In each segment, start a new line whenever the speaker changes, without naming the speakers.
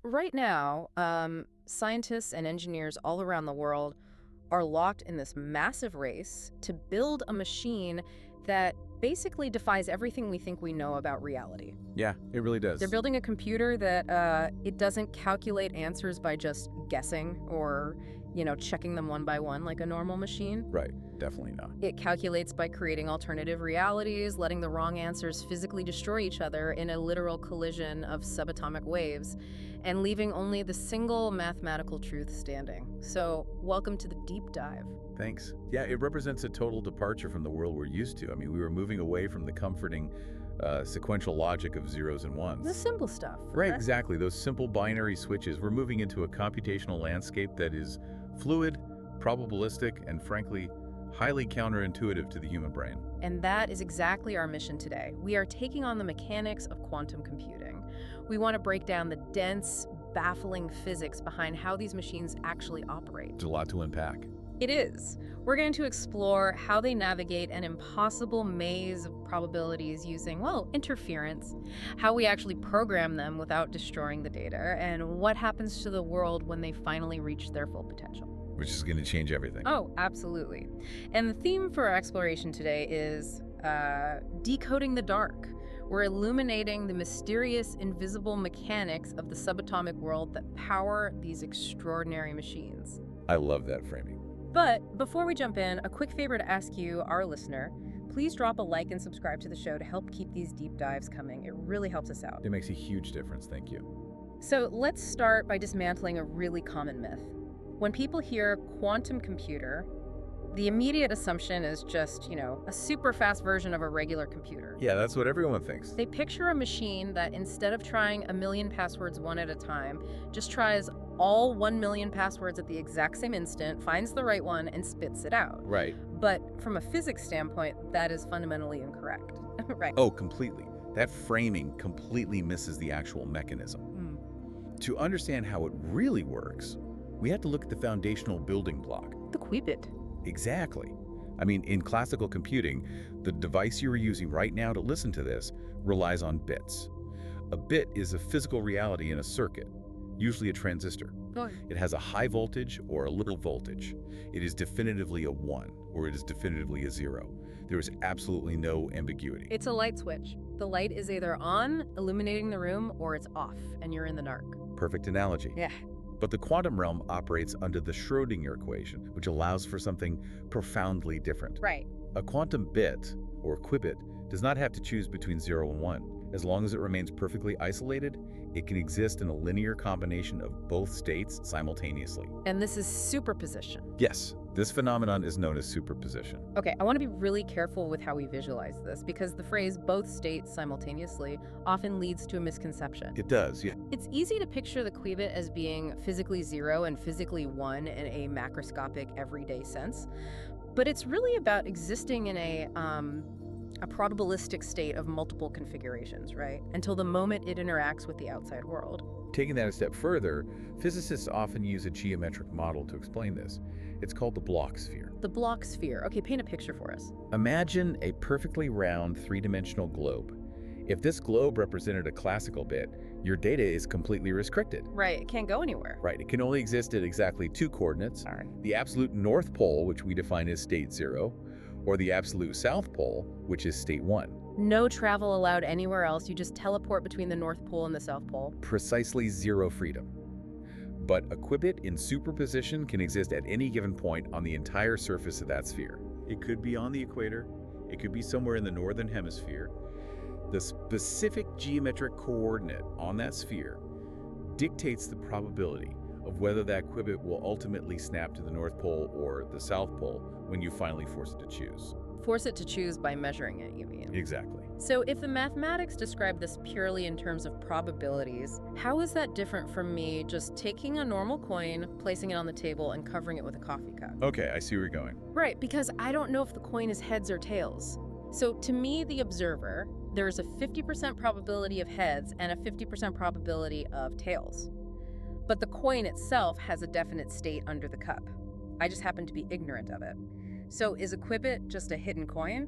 Right now, scientists and engineers all around the world are locked in this massive race to build a machine that basically defies everything we think we know about reality.
Yeah, it really
They're
does.
building a computer that it doesn't calculate answers by just guessing or, checking them one by one like a normal machine.
Right, definitely not.
It calculates by creating alternative realities, letting the wrong answers physically destroy each other in a literal collision of subatomic waves, and leaving only the single mathematical truth standing. So, welcome to the deep dive.
Thanks. Yeah, it represents a total departure from the world we're used to. I mean, we were moving away from the comforting sequential logic of zeros and
The
ones.
simple stuff.
Right,
Okay?
exactly. Those simple binary switches. We're moving into a computational landscape that is fluid, probabilistic, and frankly, highly counterintuitive to the human brain.
And that is exactly our mission today. We are taking on the mechanics of quantum computing. We want to break down the dense, baffling physics behind how these machines actually operate.
There's a lot to unpack.
It is. We're going to explore how they navigate an impossible maze of probabilities using, well, interference, how we actually program them without destroying the data, and what happens to the world when they finally reach their full potential.
Which is going to change everything.
Oh, absolutely. And the theme for our exploration today is decoding the dark. We're illuminating the mysterious, invisible mechanics of the subatomic world that power these extraordinary machines.
I love that framing.
But before we jump in, a quick favor to ask you, our listener. Please drop a like and subscribe to the show to help keep these deep dives coming. It really helps us out.
It makes a huge difference. Thank you.
So let's start by dismantling a really common myth. When people hear quantum computer, the immediate assumption is just, a super fast version of a regular computer.
Yeah, that's what everyone thinks.
They picture a machine that instead of trying a million passwords one at a time, just tries all 1 million passwords at the exact same instant, finds the right one, and spits it out.
Right.
But from a physics standpoint, that is fundamentally incorrect. Right.
Oh, completely. That framing completely misses the actual mechanism. To understand how it really works, we have to look at the foundational building block.
The qubit.
Exactly. I mean, in classical computing, the device you are using right now to listen to this relies on bits. A bit is a physical reality in a circuit, usually a transistor. It has a high voltage or a little voltage. It is definitively a 1 or it is definitively a 0. There is absolutely no ambiguity.
It's a light switch. The light is either on, illuminating the room, or it's off, and you're in the dark.
Perfect analogy.
Yeah.
But the quantum realm operates under the Schrödinger equation, which allows for something profoundly different.
Right.
A quantum bit, or qubit, does not have to choose between 0 and 1. As long as it remains perfectly isolated, it can exist in a linear combination of both states simultaneously.
And this is superposition.
Yes, this phenomenon is known as superposition.
Okay, I want to be really careful with how we visualize this because the phrase both states simultaneously often leads to a misconception.
It does, yeah.
It's easy to picture the qubit as being physically 0 and physically 1 in a macroscopic everyday sense, but it's really about existing in a probabilistic state of multiple configurations, right? Until the moment it interacts with the outside world.
Taking that a step further, physicists often use a geometric model to explain this. It's called the block sphere.
The block sphere. Okay, paint a picture for us.
Imagine a perfectly round three-dimensional globe. If this globe represented a classical bit, your data is completely restricted.
Right, it can't go anywhere.
Right, it can only exist at exactly 2 coordinates,
All right.
the absolute north pole, which we define as state 0, or the absolute south pole, which is state 1.
No travel allowed anywhere else. You just teleport between the North Pole and the South Pole.
Precisely zero freedom. But a qubit in superposition can exist at any given point on the entire surface of that sphere. It could be on the equator, it could be somewhere in the northern hemisphere. The specific geometric coordinate on that sphere dictates the probability of whether that qubit will ultimately snap to the North Pole or the South Pole when you finally force it to choose.
Force it to choose by measuring it, you mean?
Exactly.
So if the mathematics describe this purely in terms of probabilities, how is that different from me just taking a normal coin, placing it on the table, and covering it with a coffee cup?
Okay, I see where you're going.
Right, because I don't know if the coin is heads or tails. So to me, the observer, there's a 50% probability of heads and a 50% probability of tails. But the coin itself has a definite state under the cup. I just happen to be ignorant of it. So is a qubit just a hidden coin?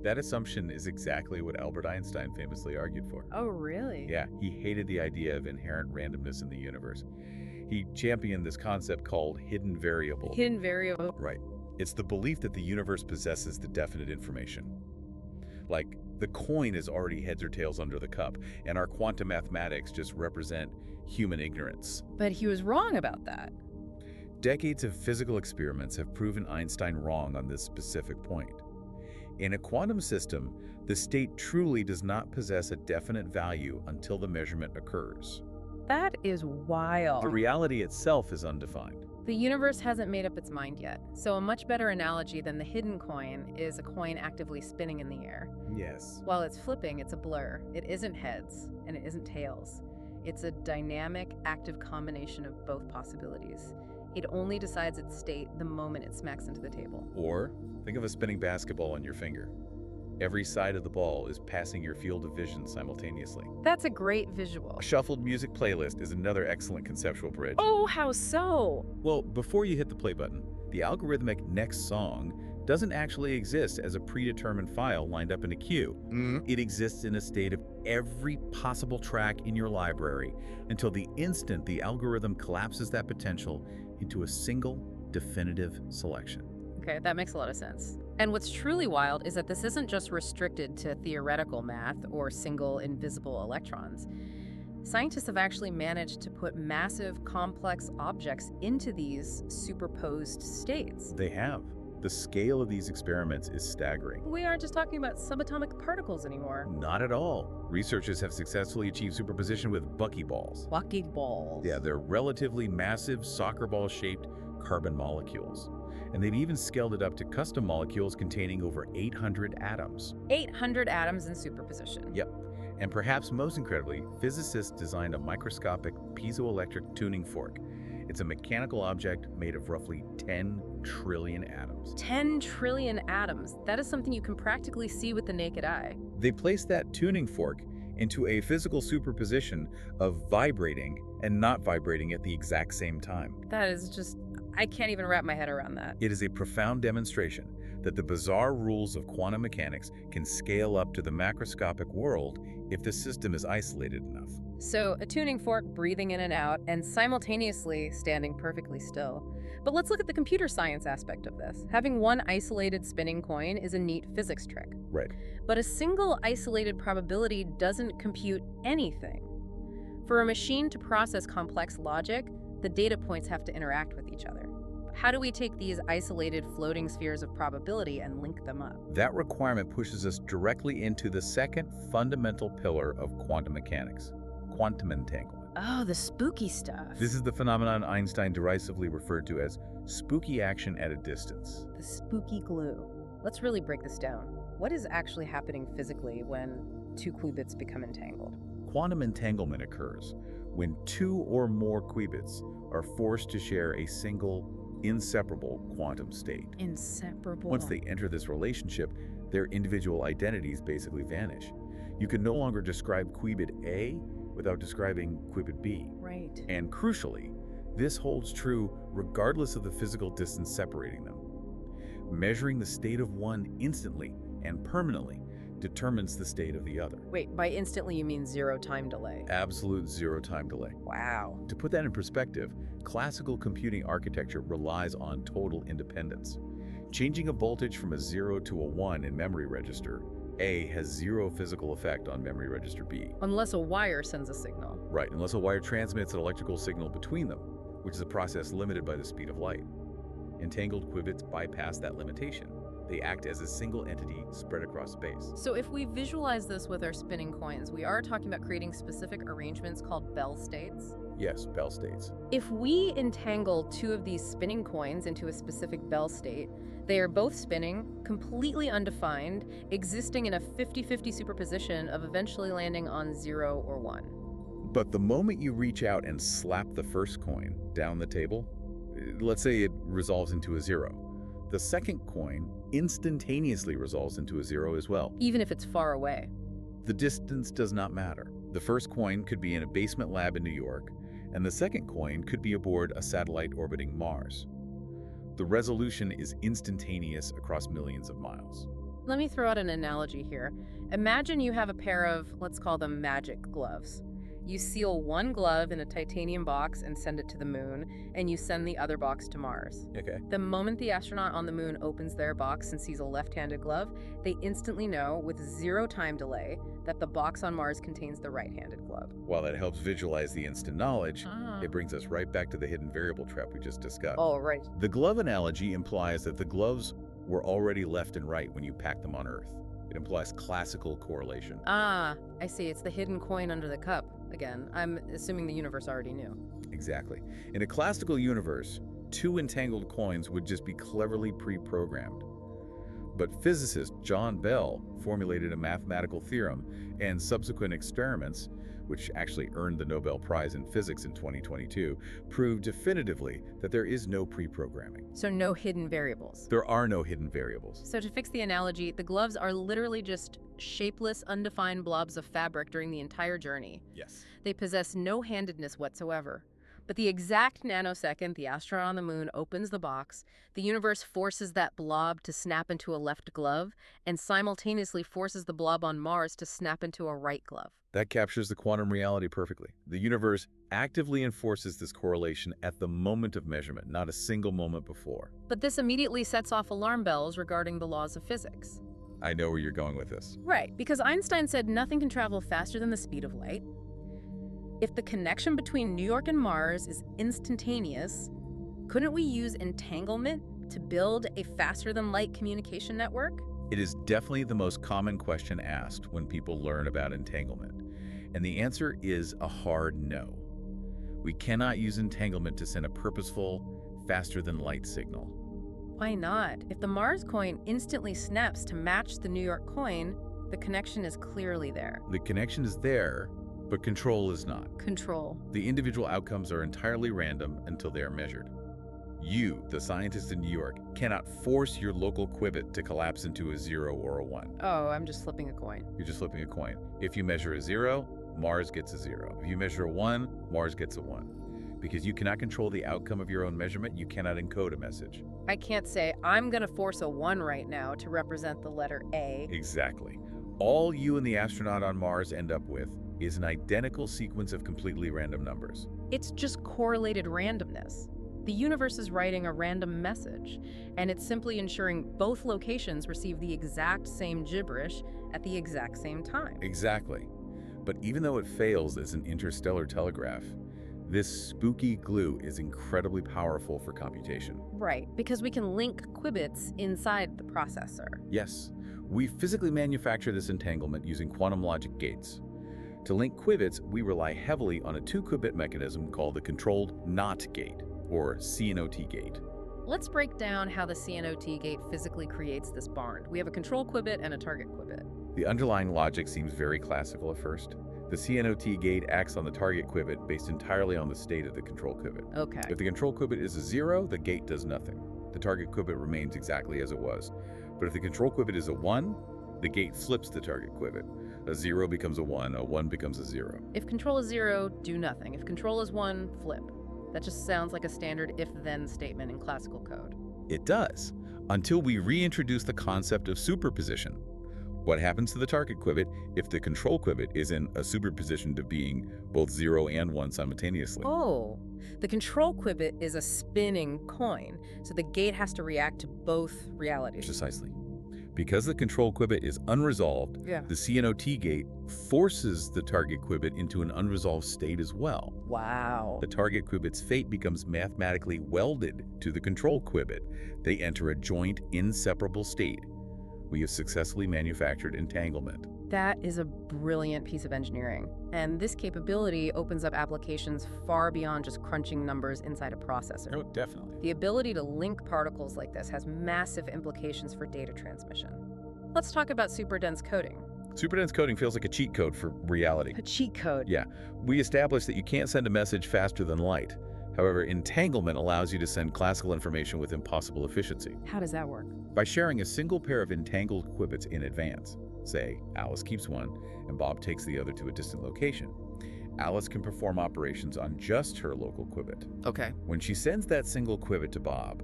That assumption is exactly what Albert Einstein famously argued for.
Oh, really?
Yeah, he hated the idea of inherent randomness in the universe. He championed this concept called hidden variable.
Hidden variable.
Right. It's the belief that the universe possesses the definite information. Like, the coin is already heads or tails under the cup, and our quantum mathematics just represent human ignorance.
But he was wrong about that.
Decades of physical experiments have proven Einstein wrong on this specific point. In a quantum system, the state truly does not possess a definite value until the measurement occurs.
That is wild.
The reality itself is undefined.
The universe hasn't made up its mind yet, so a much better analogy than the hidden coin is a coin actively spinning in the air.
Yes.
While it's flipping, it's a blur. It isn't heads, and it isn't tails. It's a dynamic, active combination of both possibilities. It only decides its state the moment it smacks into the table.
Or, think of a spinning basketball on your finger. Every side of the ball is passing your field of vision simultaneously.
That's a great visual.
A shuffled music playlist is another excellent conceptual bridge.
Oh, how so?
Well, before you hit the play button, the algorithmic next song doesn't actually exist as a predetermined file lined up in a queue. It exists in a state of every possible track in your library until the instant the algorithm collapses that potential into a single definitive selection.
Okay, that makes a lot of sense. And what's truly wild is that this isn't just restricted to theoretical math or single invisible electrons. Scientists have actually managed to put massive, complex objects into these superposed states.
They have. The scale of these experiments is staggering.
We aren't just talking about subatomic particles anymore.
Not at all. Researchers have successfully achieved superposition with buckyballs.
Buckyballs.
Yeah, they're relatively massive soccer ball-shaped carbon molecules. And they've even scaled it up to custom molecules containing over 800 atoms.
800 atoms in superposition.
Yep. And perhaps most incredibly, physicists designed a microscopic piezoelectric tuning fork. It's a mechanical object made of roughly 10 trillion atoms.
10 trillion atoms. That is something you can practically see with the naked eye.
They placed that tuning fork into a physical superposition of vibrating and not vibrating at the exact same time.
That is just, I can't even wrap my head around that.
It is a profound demonstration that the bizarre rules of quantum mechanics can scale up to the macroscopic world if the system is isolated enough.
So, a tuning fork breathing in and out and simultaneously standing perfectly still. But let's look at the computer science aspect of this. Having one isolated spinning coin is a neat physics trick.
Right.
But a single isolated probability doesn't compute anything. For a machine to process complex logic, the data points have to interact with each other. How do we take these isolated floating spheres of probability and link them up?
That requirement pushes us directly into the second fundamental pillar of quantum mechanics, quantum entanglement.
Oh, the spooky stuff.
This is the phenomenon Einstein derisively referred to as spooky action at a distance.
The spooky glue. Let's really break this down. What is actually happening physically when two qubits become entangled?
Quantum entanglement occurs when two or more qubits are forced to share a single, inseparable quantum state.
Inseparable.
Once they enter this relationship, their individual identities basically vanish. You can no longer describe qubit A without describing qubit B.
Right.
And crucially, this holds true regardless of the physical distance separating them. Measuring the state of one instantly and permanently determines the state of the other.
Wait, by instantly you mean zero time delay?
Absolute zero time delay.
Wow.
To put that in perspective, classical computing architecture relies on total independence. Changing a voltage from a 0 to a 1 in memory register A has zero physical effect on memory register B.
Unless a wire sends a signal.
Right, unless a wire transmits an electrical signal between them, which is a process limited by the speed of light. Entangled qubits bypass that limitation. They act as a single entity spread across space.
So if we visualize this with our spinning coins, we are talking about creating specific arrangements called Bell states.
Yes, Bell states.
If we entangle two of these spinning coins into a specific Bell state, they are both spinning, completely undefined, existing in a 50-50 superposition of eventually landing on 0 or 1.
But the moment you reach out and slap the first coin down the table, let's say it resolves into a 0. The second coin instantaneously resolves into a 0 as well.
Even if it's far away.
The distance does not matter. The first coin could be in a basement lab in New York, and the second coin could be aboard a satellite orbiting Mars. The resolution is instantaneous across millions of miles.
Let me throw out an analogy here. Imagine you have a pair of, let's call them magic gloves. You seal one glove in a titanium box and send it to the moon, and you send the other box to Mars.
Okay.
The moment the astronaut on the moon opens their box and sees a left-handed glove, they instantly know, with zero time delay, that the box on Mars contains the right-handed glove.
While that helps visualize the instant knowledge,
Ah.
it brings us right back to the hidden variable trap we just discussed.
Oh, right.
The glove analogy implies that the gloves were already left and right when you packed them on Earth. It implies classical correlation.
Ah, I see. It's the hidden coin under the cup. Again, I'm assuming the universe already knew.
Exactly. In a classical universe, two entangled coins would just be cleverly pre-programmed. But physicist John Bell formulated a mathematical theorem, and subsequent experiments, which actually earned the Nobel Prize in Physics in 2022, proved definitively that there is no pre-programming.
So no hidden variables.
There are no hidden variables.
So to fix the analogy, the gloves are literally just shapeless, undefined blobs of fabric during the entire journey.
Yes.
They possess no handedness whatsoever. But the exact nanosecond the astronaut on the moon opens the box, the universe forces that blob to snap into a left glove and simultaneously forces the blob on Mars to snap into a right glove.
That captures the quantum reality perfectly. The universe actively enforces this correlation at the moment of measurement, not a single moment before.
But this immediately sets off alarm bells regarding the laws of physics.
I know where you're going with this.
Right, because Einstein said nothing can travel faster than the speed of light. If the connection between New York and Mars is instantaneous, couldn't we use entanglement to build a faster-than-light communication network?
It is definitely the most common question asked when people learn about entanglement. And the answer is a hard no. We cannot use entanglement to send a purposeful, faster-than-light signal.
Why not? If the Mars coin instantly snaps to match the New York coin, the connection is clearly there.
The connection is there, but control is not.
Control.
The individual outcomes are entirely random until they are measured. You, the scientist in New York, cannot force your local qubit to collapse into a 0 or a 1.
Oh, I'm just flipping a coin.
You're just flipping a coin. If you measure a 0, Mars gets a 0. If you measure a 1, Mars gets a 1. Because you cannot control the outcome of your own measurement, you cannot encode a message.
I can't say, I'm going to force a 1 right now to represent the letter A.
Exactly. All you and the astronaut on Mars end up with is an identical sequence of completely random numbers.
It's just correlated randomness. The universe is writing a random message, and it's simply ensuring both locations receive the exact same gibberish at the exact same time.
Exactly. But even though it fails as an interstellar telegraph, this spooky glue is incredibly powerful for computation.
Right, because we can link qubits inside the processor.
Yes, we physically manufacture this entanglement using quantum logic gates. To link qubits, we rely heavily on a 2-qubit mechanism called the controlled NOT gate, or CNOT gate.
Let's break down how the CNOT gate physically creates this bond. We have a control qubit and a target qubit.
The underlying logic seems very classical at first. The CNOT gate acts on the target qubit based entirely on the state of the control qubit.
Okay.
If the control qubit is a 0, the gate does nothing. The target qubit remains exactly as it was. But if the control qubit is a 1, the gate flips the target qubit. A 0 becomes a 1 becomes a 0.
If control is 0, do nothing. If control is 1, flip. That just sounds like a standard if-then statement in classical code.
It does, until we reintroduce the concept of superposition. What happens to the target qubit if the control qubit is in a superposition to being both 0 and 1 simultaneously?
Oh, the control qubit is a spinning coin, so the gate has to react to both realities.
Precisely. Because the control qubit is unresolved, the CNOT gate forces the target qubit into an unresolved state as well.
Wow.
The target qubit's fate becomes mathematically welded to the control qubit. They enter a joint, inseparable state. We have successfully manufactured entanglement.
That is a brilliant piece of engineering. And this capability opens up applications far beyond just crunching numbers inside a processor.
Oh, definitely.
The ability to link particles like this has massive implications for data transmission. Let's talk about superdense coding.
Superdense coding feels like a cheat code for reality.
A cheat code.
Yeah, we established that you can't send a message faster than light. However, entanglement allows you to send classical information with impossible efficiency.
How does that work?
By sharing a single pair of entangled qubits in advance. Say, Alice keeps one, and Bob takes the other to a distant location. Alice can perform operations on just her local qubit.
Okay.
When she sends that single qubit to Bob,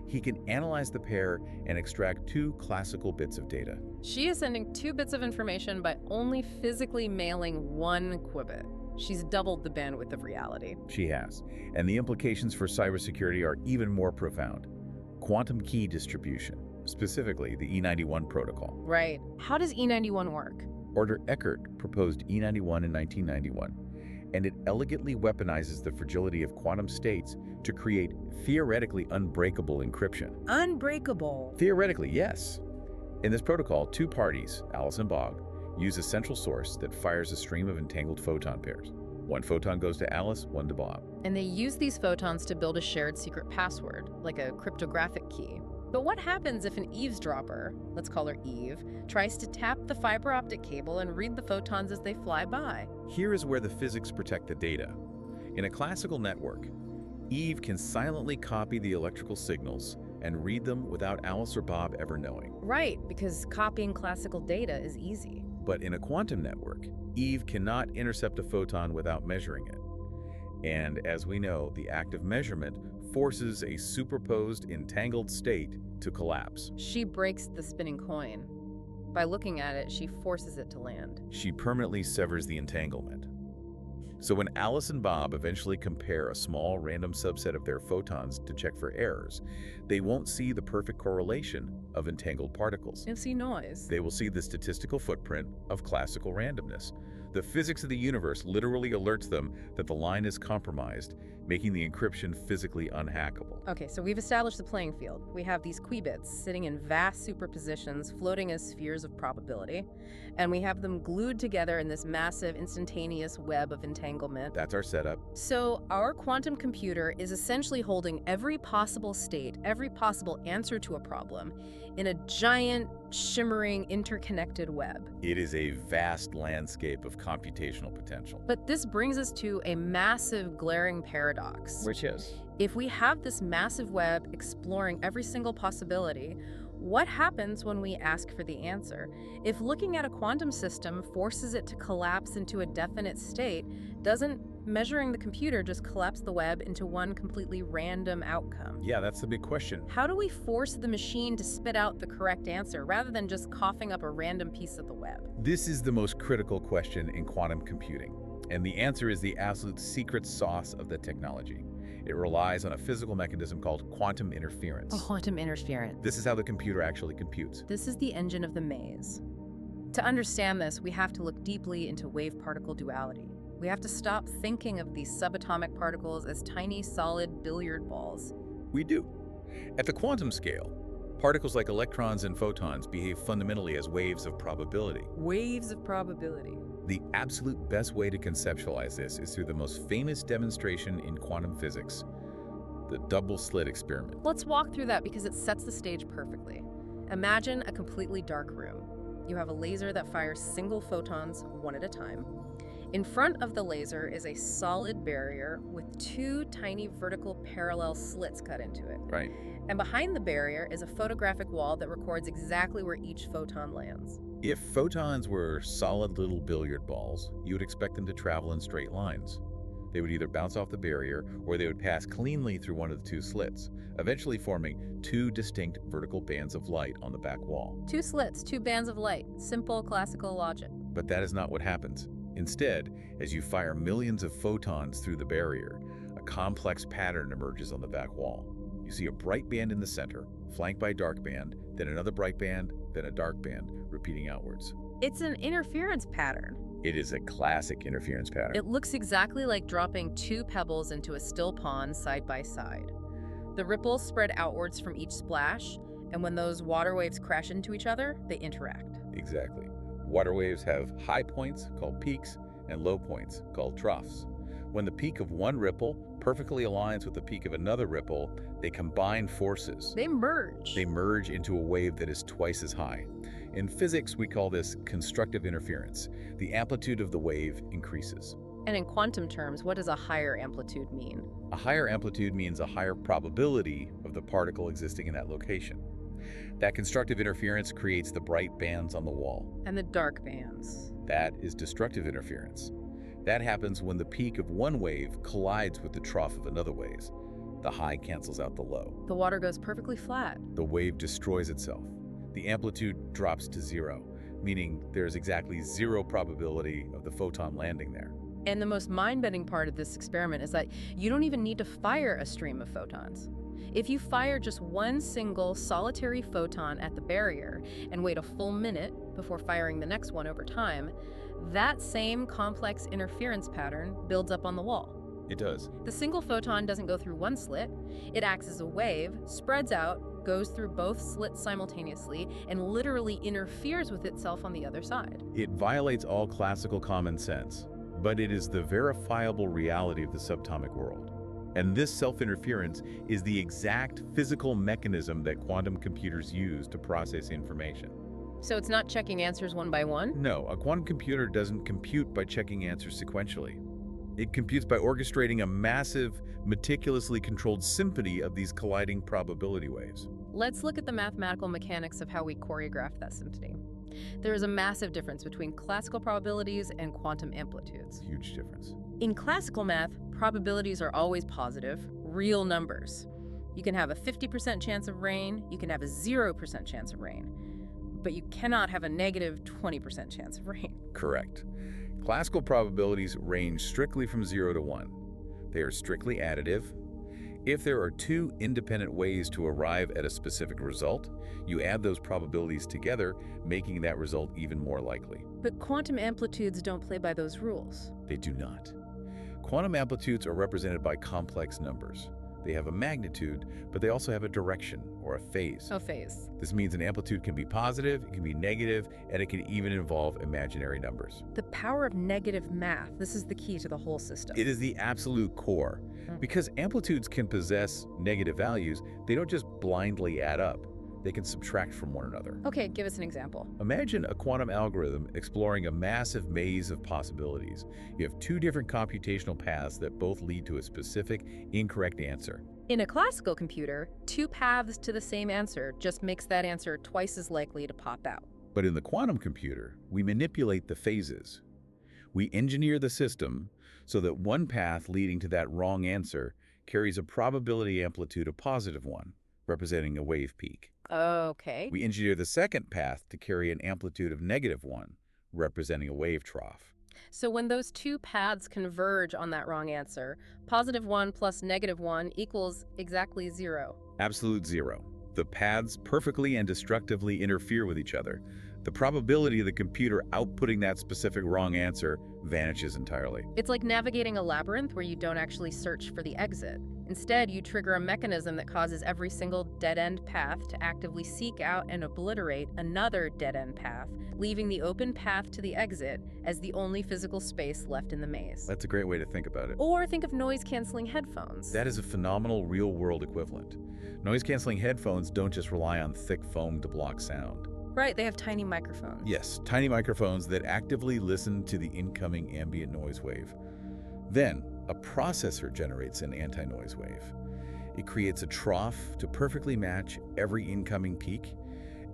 He can analyze the pair and extract two classical bits of data.
She is sending 2 bits of information by only physically mailing 1 qubit. She's doubled the bandwidth of reality.
She has. And the implications for cybersecurity are even more profound. Quantum key distribution, specifically the E91 protocol.
Right. How does E91 work?
Arthur Eckert proposed E91 in 1991, and it elegantly weaponizes the fragility of quantum states to create theoretically unbreakable encryption.
Unbreakable.
Theoretically, yes. In this protocol, 2 parties, Alice and Bob, use a central source that fires a stream of entangled photon pairs. 1 photon goes to Alice, 1 to Bob.
And they use these photons to build a shared secret password, like a cryptographic key. But what happens if an eavesdropper, let's call her Eve, tries to tap the fiber optic cable and read the photons as they fly by?
Here is where the physics protect the data. In a classical network, Eve can silently copy the electrical signals and read them without Alice or Bob ever knowing.
Right, because copying classical data is easy.
But in a quantum network, Eve cannot intercept a photon without measuring it. And as we know, the act of measurement forces a superposed, entangled state to collapse.
She breaks the spinning coin. By looking at it, she forces it to land.
She permanently severs the entanglement. So when Alice and Bob eventually compare a small random subset of their photons to check for errors, they won't see the perfect correlation of entangled particles.
You'll see noise.
They will see the statistical footprint of classical randomness. The physics of the universe literally alerts them that the line is compromised, making the encryption physically unhackable.
Okay, so we've established the playing field. We have these qubits sitting in vast superpositions, floating as spheres of probability, and we have them glued together in this massive instantaneous web of entanglement.
That's our setup.
So our quantum computer is essentially holding every possible state, every possible answer to a problem, in a giant, shimmering, interconnected web.
It is a vast landscape of computational potential.
But this brings us to a massive, glaring paradox.
Which is?
If we have this massive web exploring every single possibility, what happens when we ask for the answer? If looking at a quantum system forces it to collapse into a definite state, doesn't measuring the computer just collapse the web into one completely random outcome?
Yeah, that's the big question.
How do we force the machine to spit out the correct answer rather than just coughing up a random piece of the web?
This is the most critical question in quantum computing, and the answer is the absolute secret sauce of the technology. It relies on a physical mechanism called quantum interference.
Quantum interference.
This is how the computer actually computes.
This is the engine of the maze. To understand this, we have to look deeply into wave-particle duality. We have to stop thinking of these subatomic particles as tiny, solid billiard balls.
We do. At the quantum scale, particles like electrons and photons behave fundamentally as waves of probability.
Waves of probability.
The absolute best way to conceptualize this is through the most famous demonstration in quantum physics, the double-slit experiment.
Let's walk through that because it sets the stage perfectly. Imagine a completely dark room. You have a laser that fires single photons one at a time. In front of the laser is a solid barrier with 2 tiny vertical parallel slits cut into it.
Right.
And behind the barrier is a photographic wall that records exactly where each photon lands.
If photons were solid little billiard balls, you would expect them to travel in straight lines. They would either bounce off the barrier or they would pass cleanly through one of the 2 slits, eventually forming 2 distinct vertical bands of light on the back wall.
2 slits, 2 bands of light. Simple classical logic.
But that is not what happens. Instead, as you fire millions of photons through the barrier, a complex pattern emerges on the back wall. You see a bright band in the center, flanked by a dark band, then another bright band, then a dark band, repeating outwards.
It's an interference pattern.
It is a classic interference pattern.
It looks exactly like dropping 2 pebbles into a still pond side by side. The ripples spread outwards from each splash, and when those water waves crash into each other, they interact.
Exactly. Water waves have high points, called peaks, and low points, called troughs. When the peak of one ripple perfectly aligns with the peak of another ripple, they combine forces.
They merge.
They merge into a wave that is twice as high. In physics, we call this constructive interference. The amplitude of the wave increases.
And in quantum terms, what does a higher amplitude mean?
A higher amplitude means a higher probability of the particle existing in that location. That constructive interference creates the bright bands on the wall.
And the dark bands.
That is destructive interference. That happens when the peak of one wave collides with the trough of another wave. The high cancels out the low.
The water goes perfectly flat.
The wave destroys itself. The amplitude drops to zero, meaning there's exactly zero probability of the photon landing there.
And the most mind-bending part of this experiment is that you don't even need to fire a stream of photons. If you fire just one single solitary photon at the barrier and wait a full minute before firing the next one over time, that same complex interference pattern builds up on the wall.
It does.
The single photon doesn't go through one slit. It acts as a wave, spreads out, goes through both slits simultaneously, and literally interferes with itself on the other side.
It violates all classical common sense, but it is the verifiable reality of the subatomic world. And this self-interference is the exact physical mechanism that quantum computers use to process information.
So it's not checking answers one by one?
No, a quantum computer doesn't compute by checking answers sequentially. It computes by orchestrating a massive, meticulously controlled symphony of these colliding probability waves.
Let's look at the mathematical mechanics of how we choreograph that symphony. There is a massive difference between classical probabilities and quantum amplitudes.
Huge difference.
In classical math, probabilities are always positive, real numbers. You can have a 50% chance of rain, you can have a 0% chance of rain, but you cannot have a negative 20% chance of rain.
Correct. Classical probabilities range strictly from 0 to 1. They are strictly additive. If there are two independent ways to arrive at a specific result, you add those probabilities together, making that result even more likely.
But quantum amplitudes don't play by those rules.
They do not. Quantum amplitudes are represented by complex numbers. They have a magnitude, but they also have a direction, or a phase.
A phase.
This means an amplitude can be positive, it can be negative, and it can even involve imaginary numbers.
The power of negative math, this is the key to the whole system.
It is the absolute core. Because amplitudes can possess negative values, they don't just blindly add up. They can subtract from one another.
Okay, give us an example.
Imagine a quantum algorithm exploring a massive maze of possibilities. You have two different computational paths that both lead to a specific, incorrect answer.
In a classical computer, two paths to the same answer just makes that answer twice as likely to pop out.
But in the quantum computer, we manipulate the phases. We engineer the system so that one path leading to that wrong answer carries a probability amplitude of +1, representing a wave peak.
Okay.
We engineer the second path to carry an amplitude of -1, representing a wave trough.
So when those two paths converge on that wrong answer, +1 plus -1 equals exactly 0.
Absolute zero. The paths perfectly and destructively interfere with each other. The probability of the computer outputting that specific wrong answer vanishes entirely.
It's like navigating a labyrinth where you don't actually search for the exit. Instead, you trigger a mechanism that causes every single dead-end path to actively seek out and obliterate another dead-end path, leaving the open path to the exit as the only physical space left in the maze.
That's a great way to think about it.
Or think of noise-canceling headphones.
That is a phenomenal real-world equivalent. Noise-canceling headphones don't just rely on thick foam to block sound.
Right, they have tiny microphones.
Yes, tiny microphones that actively listen to the incoming ambient noise wave. Then, a processor generates an anti-noise wave. It creates a trough to perfectly match every incoming peak,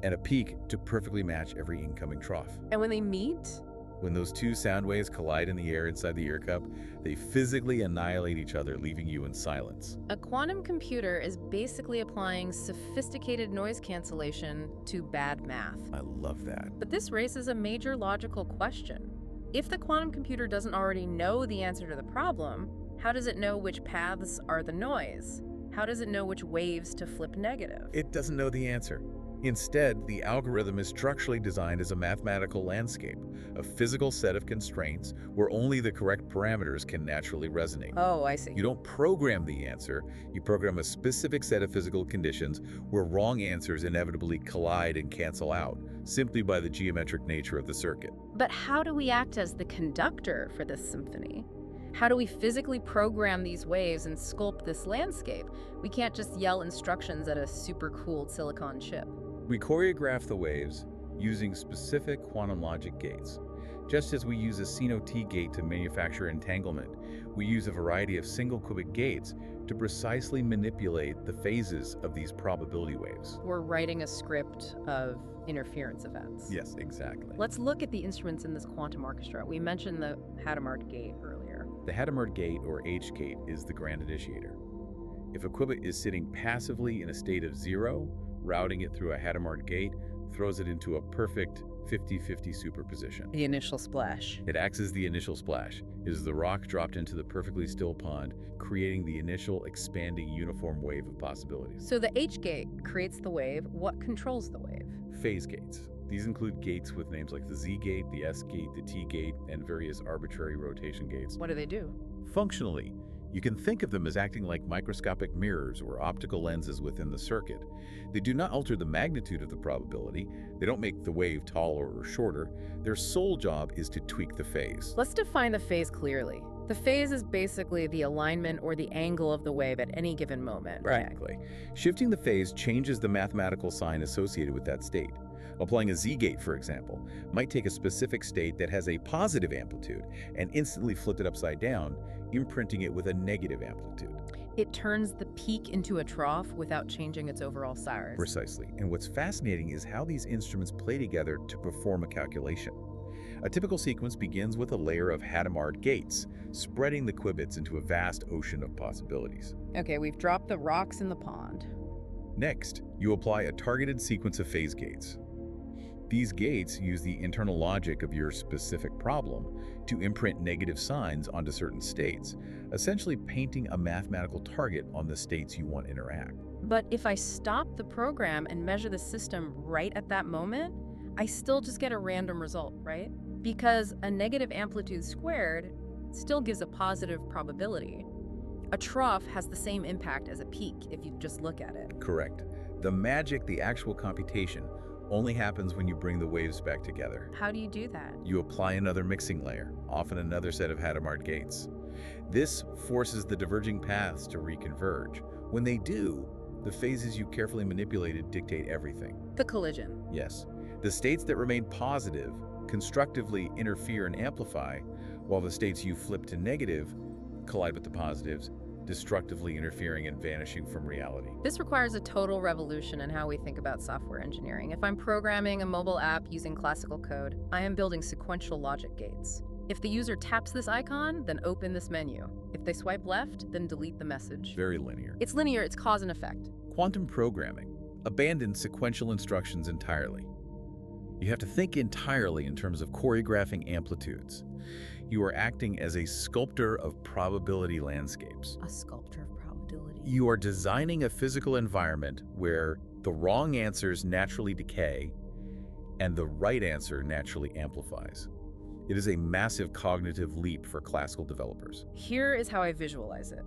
and a peak to perfectly match every incoming trough.
And when they meet?
When those two sound waves collide in the air inside the ear cup, they physically annihilate each other, leaving you in silence.
A quantum computer is basically applying sophisticated noise cancellation to bad math.
I love that.
But this raises a major logical question. If the quantum computer doesn't already know the answer to the problem, how does it know which paths are the noise? How does it know which waves to flip negative?
It doesn't know the answer. Instead, the algorithm is structurally designed as a mathematical landscape, a physical set of constraints where only the correct parameters can naturally resonate.
Oh, I see.
You don't program the answer, you program a specific set of physical conditions where wrong answers inevitably collide and cancel out, simply by the geometric nature of the circuit.
But how do we act as the conductor for this symphony? How do we physically program these waves and sculpt this landscape? We can't just yell instructions at a super-cooled silicon chip.
We choreograph the waves using specific quantum logic gates. Just as we use a CNO-T gate to manufacture entanglement, we use a variety of single qubit gates to precisely manipulate the phases of these probability waves.
We're writing a script of interference events.
Yes, exactly.
Let's look at the instruments in this quantum orchestra. We mentioned the Hadamard gate earlier.
The Hadamard gate, or H gate, is the grand initiator. If a qubit is sitting passively in a state of 0, routing it through a Hadamard gate throws it into a perfect 50-50 superposition.
The initial splash.
It acts as the initial splash. It is the rock dropped into the perfectly still pond, creating the initial expanding uniform wave of possibilities.
So the H gate creates the wave. What controls the wave?
Phase gates. These include gates with names like the Z gate, the S gate, the T gate, and various arbitrary rotation gates.
What do they do?
Functionally, you can think of them as acting like microscopic mirrors or optical lenses within the circuit. They do not alter the magnitude of the probability. They don't make the wave taller or shorter. Their sole job is to tweak the phase.
Let's define the phase clearly. The phase is basically the alignment or the angle of the wave at any given moment.
Exactly. Shifting the phase changes the mathematical sign associated with that state. Applying a Z-gate, for example, might take a specific state that has a positive amplitude and instantly flip it upside down, imprinting it with a negative amplitude.
It turns the peak into a trough without changing its overall size.
Precisely. And what's fascinating is how these instruments play together to perform a calculation. A typical sequence begins with a layer of Hadamard gates, spreading the qubits into a vast ocean of possibilities.
Okay, we've dropped the rocks in the pond.
Next, you apply a targeted sequence of phase gates. These gates use the internal logic of your specific problem to imprint negative signs onto certain states, essentially painting a mathematical target on the states you want to interact.
But if I stop the program and measure the system right at that moment, I still just get a random result, right? Because a negative amplitude squared still gives a positive probability. A trough has the same impact as a peak if you just look at it.
Correct. The magic, the actual computation, only happens when you bring the waves back together.
How do you do that?
You apply another mixing layer, often another set of Hadamard gates. This forces the diverging paths to reconverge. When they do, the phases you carefully manipulated dictate everything.
The collision.
Yes. The states that remain positive constructively interfere and amplify, while the states you flip to negative collide with the positives, destructively interfering and vanishing from reality.
This requires a total revolution in how we think about software engineering. If I'm programming a mobile app using classical code, I am building sequential logic gates. If the user taps this icon, then open this menu. If they swipe left, then delete the message.
Very linear.
It's linear, it's cause and effect.
Quantum programming abandons sequential instructions entirely. You have to think entirely in terms of choreographing amplitudes. You are acting as a sculptor of probability landscapes.
A sculptor of probability.
You are designing a physical environment where the wrong answers naturally decay and the right answer naturally amplifies. It is a massive cognitive leap for classical developers.
Here is how I visualize it.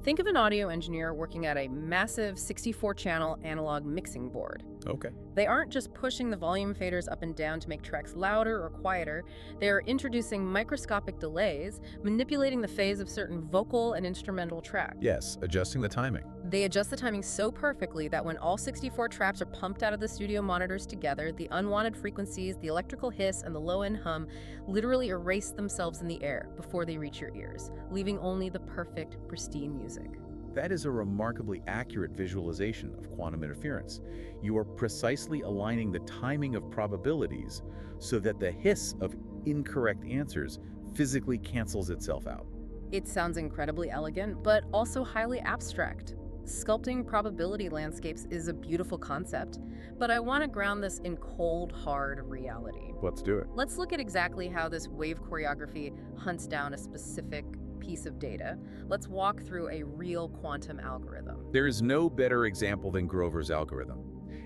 Think of an audio engineer working at a massive 64-channel analog mixing board.
Okay.
They aren't just pushing the volume faders up and down to make tracks louder or quieter. They are introducing microscopic delays, manipulating the phase of certain vocal and instrumental tracks.
Yes, adjusting the timing.
They adjust the timing so perfectly that when all 64 tracks are pumped out of the studio monitors together, the unwanted frequencies, the electrical hiss, and the low-end hum literally erase themselves in the air before they reach your ears, leaving only the perfect, pristine music.
That is a remarkably accurate visualization of quantum interference. You are precisely aligning the timing of probabilities so that the hiss of incorrect answers physically cancels itself out.
It sounds incredibly elegant, but also highly abstract. Sculpting probability landscapes is a beautiful concept, but I want to ground this in cold, hard reality.
Let's do it.
Let's look at exactly how this wave choreography hunts down a specific piece of data. Let's walk through a real quantum algorithm.
There is no better example than Grover's algorithm.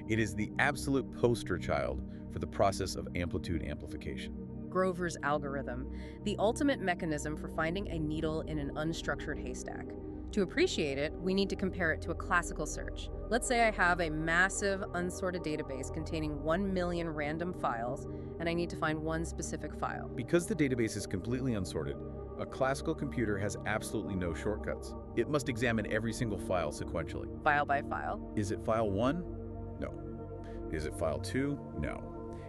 It is the absolute poster child for the process of amplitude amplification.
Grover's algorithm, the ultimate mechanism for finding a needle in an unstructured haystack. To appreciate it, we need to compare it to a classical search. Let's say I have a massive unsorted database containing 1 million random files, and I need to find one specific file.
Because the database is completely unsorted, a classical computer has absolutely no shortcuts. It must examine every single file sequentially.
File by file.
Is it file 1? No. Is it file 2? No.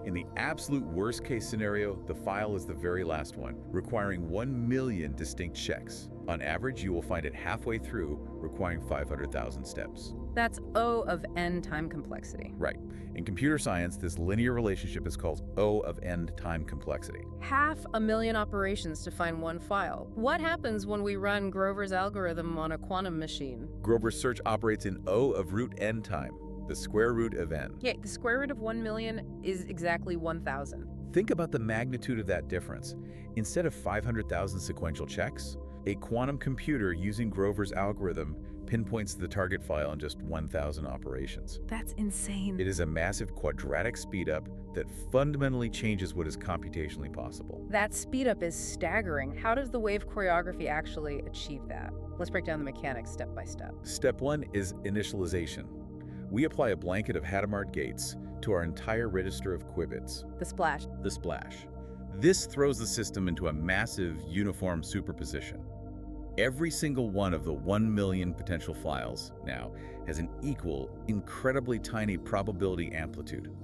In the absolute worst-case scenario, the file is the very last one, requiring 1 million distinct checks. On average, you will find it halfway through, requiring 500,000 steps.
That's O of n time complexity.
Right. In computer science, this linear relationship is called O of n time complexity.
500,000 operations to find one file. What happens when we run Grover's algorithm on a quantum machine?
Grover's search operates in O of root n time, the square root of n.
Yeah, the square root of 1 million is exactly 1,000.
Think about the magnitude of that difference. Instead of 500,000 sequential checks, a quantum computer using Grover's algorithm pinpoints the target file in just 1,000 operations.
That's insane.
It is a massive quadratic speedup that fundamentally changes what is computationally possible.
That speedup is staggering. How does the wave choreography actually achieve that? Let's break down the mechanics step by step.
Step 1 is initialization. We apply a blanket of Hadamard gates to our entire register of qubits.
The splash.
The splash. This throws the system into a massive, uniform superposition. Every single one of the 1 million potential files now has an equal, incredibly tiny probability amplitude.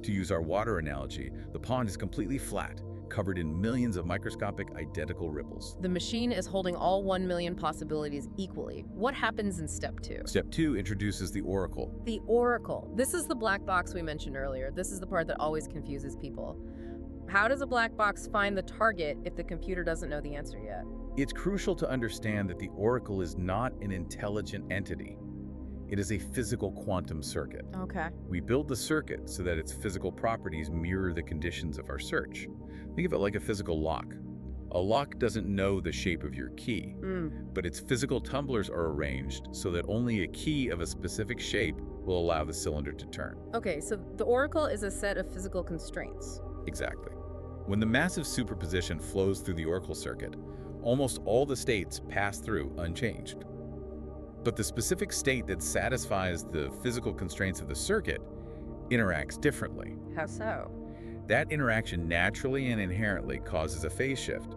To use our water analogy, the pond is completely flat, covered in millions of microscopic identical ripples.
The machine is holding all 1 million possibilities equally. What happens in step 2?
Step 2 introduces the oracle.
The oracle. This is the black box we mentioned earlier. This is the part that always confuses people. How does a black box find the target if the computer doesn't know the answer yet?
It's crucial to understand that the oracle is not an intelligent entity. It is a physical quantum circuit.
Okay.
We build the circuit so that its physical properties mirror the conditions of our search. Think of it like a physical lock. A lock doesn't know the shape of your key, but its physical tumblers are arranged so that only a key of a specific shape will allow the cylinder to turn.
Okay, so the oracle is a set of physical constraints.
Exactly. When the massive superposition flows through the oracle circuit, almost all the states pass through unchanged. But the specific state that satisfies the physical constraints of the circuit interacts differently.
How so?
That interaction naturally and inherently causes a phase shift.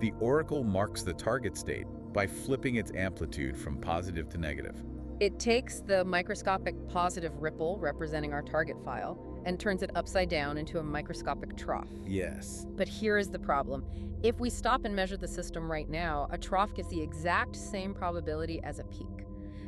The oracle marks the target state by flipping its amplitude from positive to negative.
It takes the microscopic positive ripple representing our target file and turns it upside down into a microscopic trough.
Yes.
But here is the problem. If we stop and measure the system right now, a trough gets the exact same probability as a peak.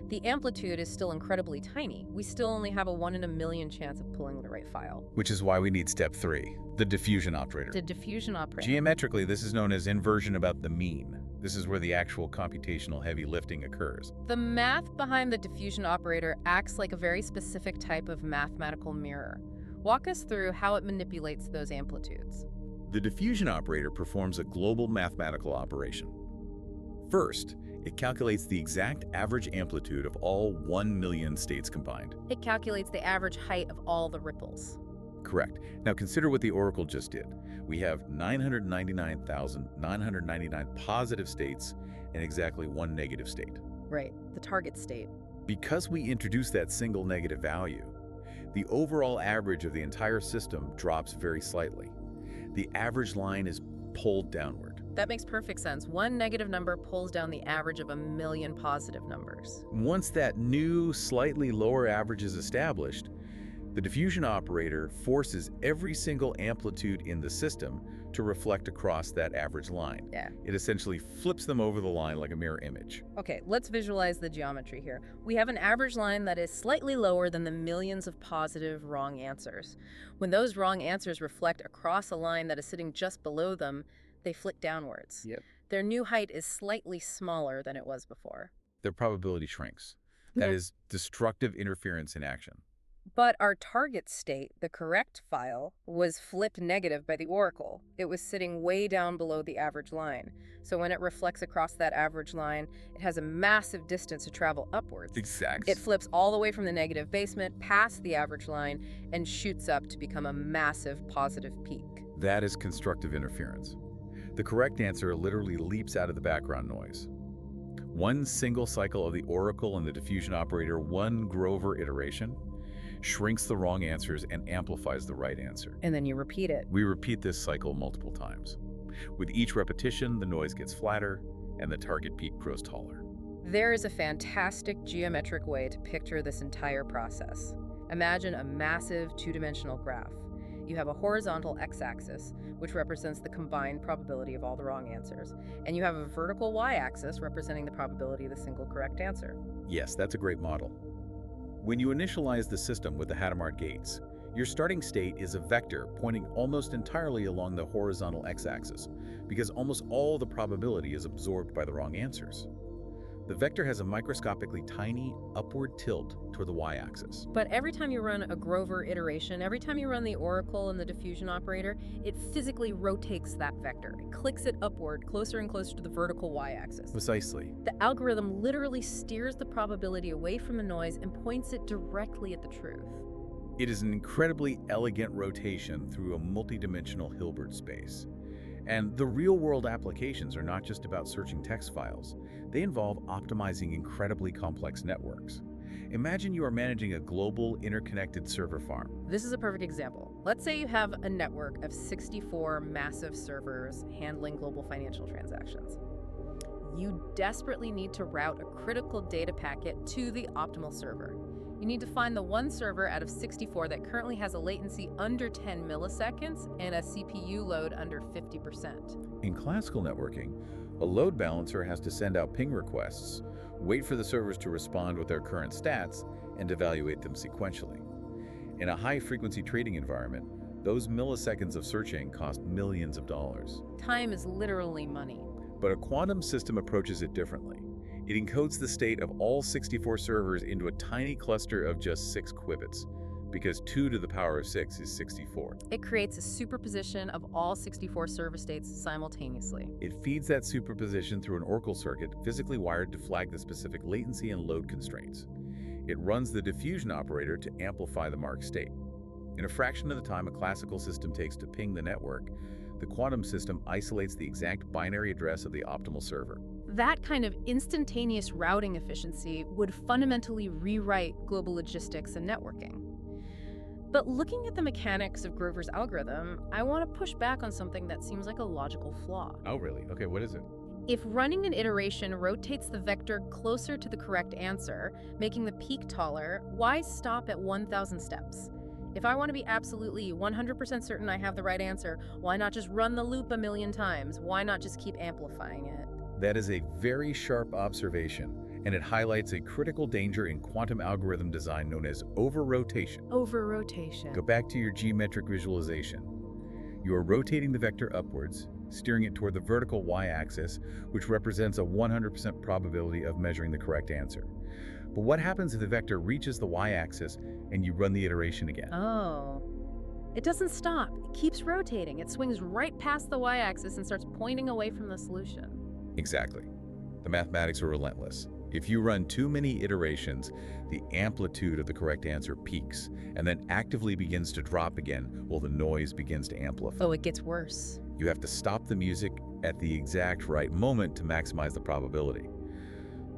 The amplitude is still incredibly tiny. We still only have a 1 in a million chance of pulling the right file.
Which is why we need step 3, the diffusion operator.
The diffusion operator.
Geometrically, this is known as inversion about the mean. This is where the actual computational heavy lifting occurs.
The math behind the diffusion operator acts like a very specific type of mathematical mirror. Walk us through how it manipulates those amplitudes.
The diffusion operator performs a global mathematical operation. First, it calculates the exact average amplitude of all 1 million states combined.
It calculates the average height of all the ripples.
Correct. Now consider what the oracle just did. We have 999,999 positive states and exactly 1 negative state.
Right, the target state.
Because we introduced that single negative value, the overall average of the entire system drops very slightly. The average line is pulled downward.
That makes perfect sense. One negative number pulls down the average of a million positive numbers.
Once that new, slightly lower average is established, the diffusion operator forces every single amplitude in the system to reflect across that average line.
Yeah.
It essentially flips them over the line like a mirror image.
Okay, let's visualize the geometry here. We have an average line that is slightly lower than the millions of positive wrong answers. When those wrong answers reflect across a line that is sitting just below them, they flick downwards.
Yep.
Their new height is slightly smaller than it was before.
Their probability shrinks. That is destructive interference in action.
But our target state, the correct file, was flipped negative by the oracle. It was sitting way down below the average line. So when it reflects across that average line, it has a massive distance to travel upwards.
Exactly.
It flips all the way from the negative basement past the average line and shoots up to become a massive positive peak.
That is constructive interference. The correct answer literally leaps out of the background noise. One single cycle of the oracle and the diffusion operator, one Grover iteration, shrinks the wrong answers and amplifies the right answer.
And then you repeat it.
We repeat this cycle multiple times. With each repetition, the noise gets flatter and the target peak grows taller.
There is a fantastic geometric way to picture this entire process. Imagine a massive two-dimensional graph. You have a horizontal x-axis, which represents the combined probability of all the wrong answers, and you have a vertical y-axis representing the probability of the single correct answer.
Yes, that's a great model. When you initialize the system with the Hadamard gates, your starting state is a vector pointing almost entirely along the horizontal x-axis, because almost all the probability is absorbed by the wrong answers. The vector has a microscopically tiny upward tilt toward the y-axis.
But every time you run a Grover iteration, every time you run the oracle and the diffusion operator, it physically rotates that vector. It clicks it upward, closer and closer to the vertical y-axis.
Precisely.
The algorithm literally steers the probability away from the noise and points it directly at the truth.
It is an incredibly elegant rotation through a multidimensional Hilbert space. And the real-world applications are not just about searching text files. They involve optimizing incredibly complex networks. Imagine you are managing a global, interconnected server farm.
This is a perfect example. Let's say you have a network of 64 massive servers handling global financial transactions. You desperately need to route a critical data packet to the optimal server. You need to find the one server out of 64 that currently has a latency under 10 milliseconds and a CPU load under 50%.
In classical networking, a load balancer has to send out ping requests, wait for the servers to respond with their current stats, and evaluate them sequentially. In a high-frequency trading environment, those milliseconds of searching cost millions of dollars.
Time is literally money.
But a quantum system approaches it differently. It encodes the state of all 64 servers into a tiny cluster of just 6 qubits, because 2 to the power of 6 is 64.
It creates a superposition of all 64 server states simultaneously.
It feeds that superposition through an oracle circuit physically wired to flag the specific latency and load constraints. It runs the diffusion operator to amplify the marked state. In a fraction of the time a classical system takes to ping the network, the quantum system isolates the exact binary address of the optimal server.
That kind of instantaneous routing efficiency would fundamentally rewrite global logistics and networking. But looking at the mechanics of Grover's algorithm, I want to push back on something that seems like a logical flaw.
Oh, really? Okay, what is it?
If running an iteration rotates the vector closer to the correct answer, making the peak taller, why stop at 1,000 steps? If I want to be absolutely 100% certain I have the right answer, why not just run the loop a million times? Why not just keep amplifying it?
That is a very sharp observation, and it highlights a critical danger in quantum algorithm design known as over-rotation.
Over-rotation.
Go back to your geometric visualization. You are rotating the vector upwards, steering it toward the vertical y-axis, which represents a 100% probability of measuring the correct answer. But what happens if the vector reaches the y-axis and you run the iteration again?
Oh. It doesn't stop. It keeps rotating. It swings right past the y-axis and starts pointing away from the solution.
Exactly. The mathematics are relentless. If you run too many iterations, the amplitude of the correct answer peaks and then actively begins to drop again while the noise begins to amplify.
Oh, it gets worse.
You have to stop the music at the exact right moment to maximize the probability.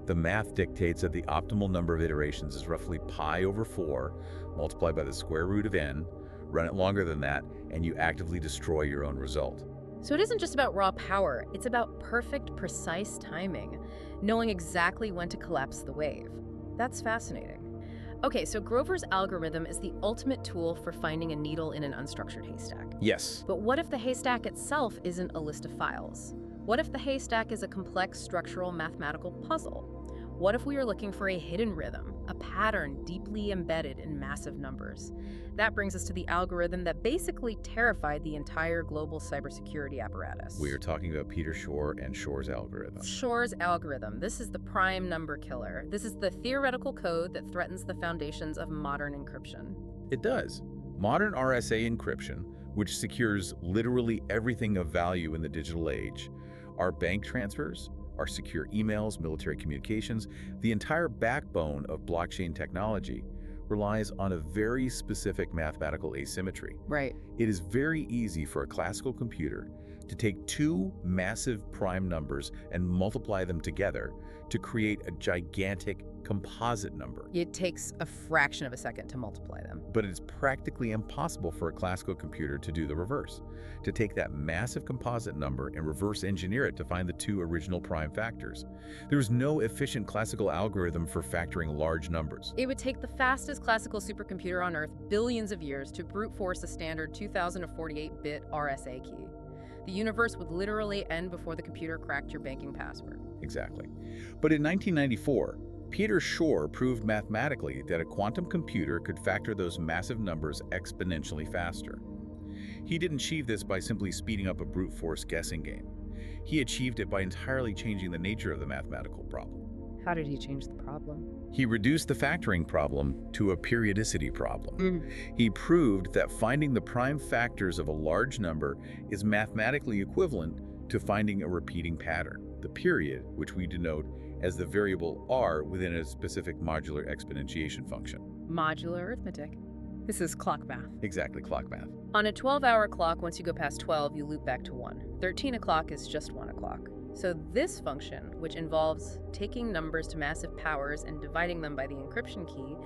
The math dictates that the optimal number of iterations is roughly pi over 4 multiplied by the square root of n. Run it longer than that, and you actively destroy your own result.
So it isn't just about raw power, it's about perfect, precise timing, knowing exactly when to collapse the wave. That's fascinating. Okay, so Grover's algorithm is the ultimate tool for finding a needle in an unstructured haystack.
Yes.
But what if the haystack itself isn't a list of files? What if the haystack is a complex structural mathematical puzzle? What if we are looking for a hidden rhythm, a pattern deeply embedded in massive numbers? That brings us to the algorithm that basically terrified the entire global cybersecurity apparatus.
We are talking about Peter Shor and Shor's algorithm.
Shor's algorithm. This is the prime number killer. This is the theoretical code that threatens the foundations of modern encryption.
It does. Modern RSA encryption, which secures literally everything of value in the digital age, our bank transfers, our secure emails, military communications, the entire backbone of blockchain technology relies on a very specific mathematical asymmetry.
Right.
It is very easy for a classical computer to take two massive prime numbers and multiply them together to create a gigantic composite number.
It takes a fraction of a second to multiply them.
But it's practically impossible for a classical computer to do the reverse, to take that massive composite number and reverse engineer it to find the two original prime factors. There's no efficient classical algorithm for factoring large numbers.
It would take the fastest classical supercomputer on Earth billions of years to brute force a standard 2048-bit RSA key. The universe would literally end before the computer cracked your banking password.
Exactly. But in 1994, Peter Shor proved mathematically that a quantum computer could factor those massive numbers exponentially faster. He didn't achieve this by simply speeding up a brute force guessing game. He achieved it by entirely changing the nature of the mathematical problem.
How did he change the problem?
He reduced the factoring problem to a periodicity problem. He proved that finding the prime factors of a large number is mathematically equivalent to finding a repeating pattern, the period, which we denote as the variable r within a specific modular exponentiation function.
Modular arithmetic. This is clock math.
Exactly, clock math.
On a 12-hour clock, once you go past 12, you loop back to 1. 13 o'clock is just 1 o'clock. So this function, which involves taking numbers to massive powers and dividing them by the encryption key,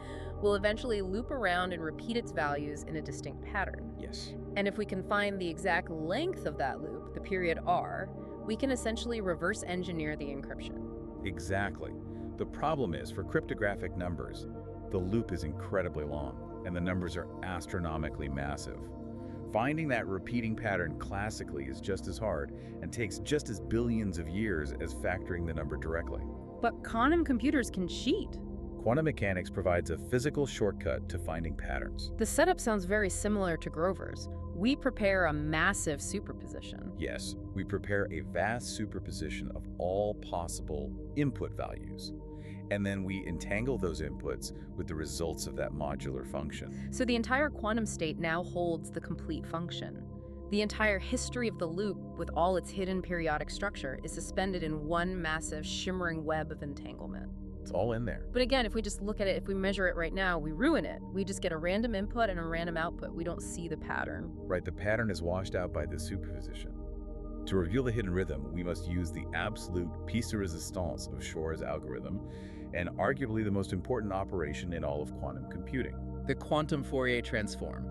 will eventually loop around and repeat its values in a distinct pattern.
Yes.
And if we can find the exact length of that loop, the period r, we can essentially reverse engineer the encryption.
Exactly. The problem is, for cryptographic numbers, the loop is incredibly long, and the numbers are astronomically massive. Finding that repeating pattern classically is just as hard and takes just as billions of years as factoring the number directly.
But quantum computers can cheat.
Quantum mechanics provides a physical shortcut to finding patterns.
The setup sounds very similar to Grover's. We prepare a massive superposition.
Yes, we prepare a vast superposition of all possible input values, and then we entangle those inputs with the results of that modular function.
So the entire quantum state now holds the complete function. The entire history of the loop, with all its hidden periodic structure, is suspended in one massive shimmering web of entanglement.
It's all in there.
But again, if we just look at it, if we measure it right now, we ruin it. We just get a random input and a random output. We don't see the pattern.
Right, the pattern is washed out by the superposition. To reveal the hidden rhythm, we must use the absolute piece de resistance of Shor's algorithm, and arguably the most important operation in all of quantum computing.
The quantum Fourier transform,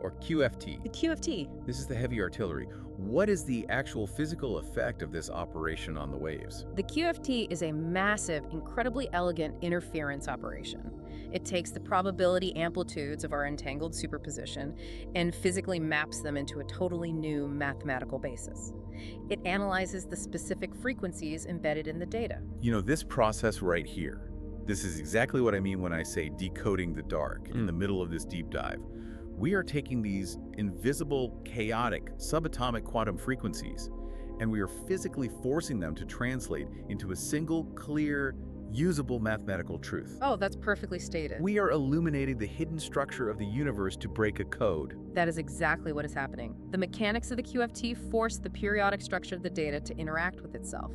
or QFT.
The QFT.
This is the heavy artillery. What is the actual physical effect of this operation on the waves?
The QFT is a massive, incredibly elegant interference operation. It takes the probability amplitudes of our entangled superposition and physically maps them into a totally new mathematical basis. It analyzes the specific frequencies embedded in the data.
You know, this process right here, this is exactly what I mean when I say decoding the dark in the middle of this deep dive. We are taking these invisible, chaotic, subatomic quantum frequencies, and we are physically forcing them to translate into a single, clear, usable mathematical truth.
Oh, that's perfectly stated.
We are illuminating the hidden structure of the universe to break a code.
That is exactly what is happening. The mechanics of the QFT force the periodic structure of the data to interact with itself.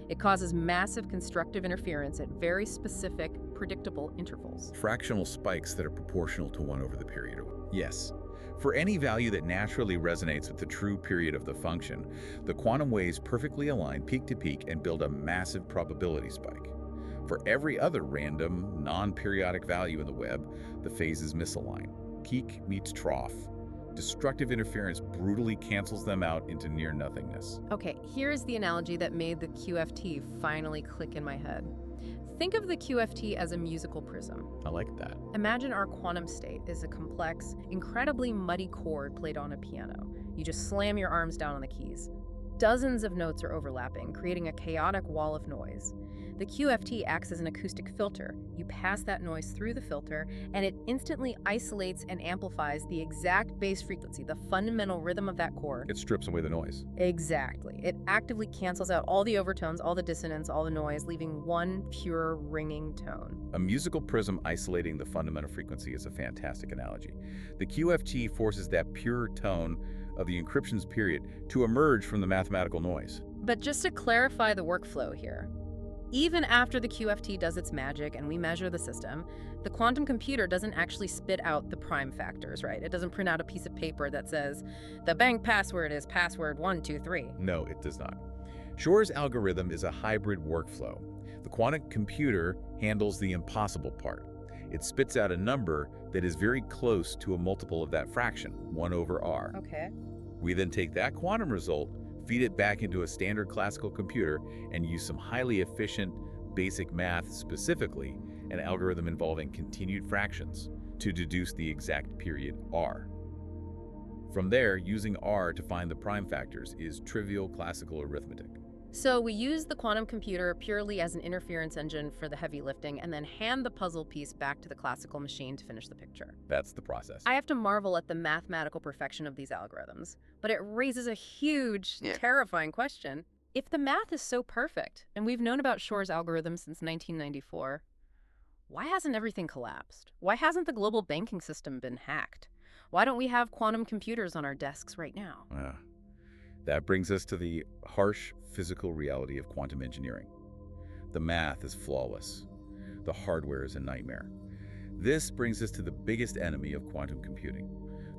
It causes massive constructive interference at very specific, predictable intervals.
Fractional spikes that are proportional to 1 over the period. Yes. For any value that naturally resonates with the true period of the function, the quantum waves perfectly align peak to peak and build a massive probability spike. For every other random, non-periodic value in the web, the phases misalign. Peak meets trough. Destructive interference brutally cancels them out into near nothingness.
Okay, here's the analogy that made the QFT finally click in my head. Think of the QFT as a musical prism.
I like that.
Imagine our quantum state is a complex, incredibly muddy chord played on a piano. You just slam your arms down on the keys. Dozens of notes are overlapping, creating a chaotic wall of noise. The QFT acts as an acoustic filter. You pass that noise through the filter, and it instantly isolates and amplifies the exact bass frequency, the fundamental rhythm of that chord.
It strips away the noise.
Exactly. It actively cancels out all the overtones, all the dissonance, all the noise, leaving one pure ringing tone.
A musical prism isolating the fundamental frequency is a fantastic analogy. The QFT forces that pure tone of the encryption's period to emerge from the mathematical noise.
But just to clarify the workflow here, even after the QFT does its magic and we measure the system, the quantum computer doesn't actually spit out the prime factors, right? It doesn't print out a piece of paper that says, the bank password is password 123.
No, it does not. Shor's algorithm is a hybrid workflow. The quantum computer handles the impossible part. It spits out a number that is very close to a multiple of that fraction, 1 over r.
Okay.
We then take that quantum result, feed it back into a standard classical computer, and use some highly efficient basic math, specifically an algorithm involving continued fractions, to deduce the exact period r. From there, using r to find the prime factors is trivial classical arithmetic.
So we use the quantum computer purely as an interference engine for the heavy lifting and then hand the puzzle piece back to the classical machine to finish the picture.
That's the process.
I have to marvel at the mathematical perfection of these algorithms, but it raises a huge, terrifying question. If the math is so perfect, and we've known about Shor's algorithm since 1994, why hasn't everything collapsed? Why hasn't the global banking system been hacked? Why don't we have quantum computers on our desks right now?
That brings us to the harsh physical reality of quantum engineering. The math is flawless. The hardware is a nightmare. This brings us to the biggest enemy of quantum computing,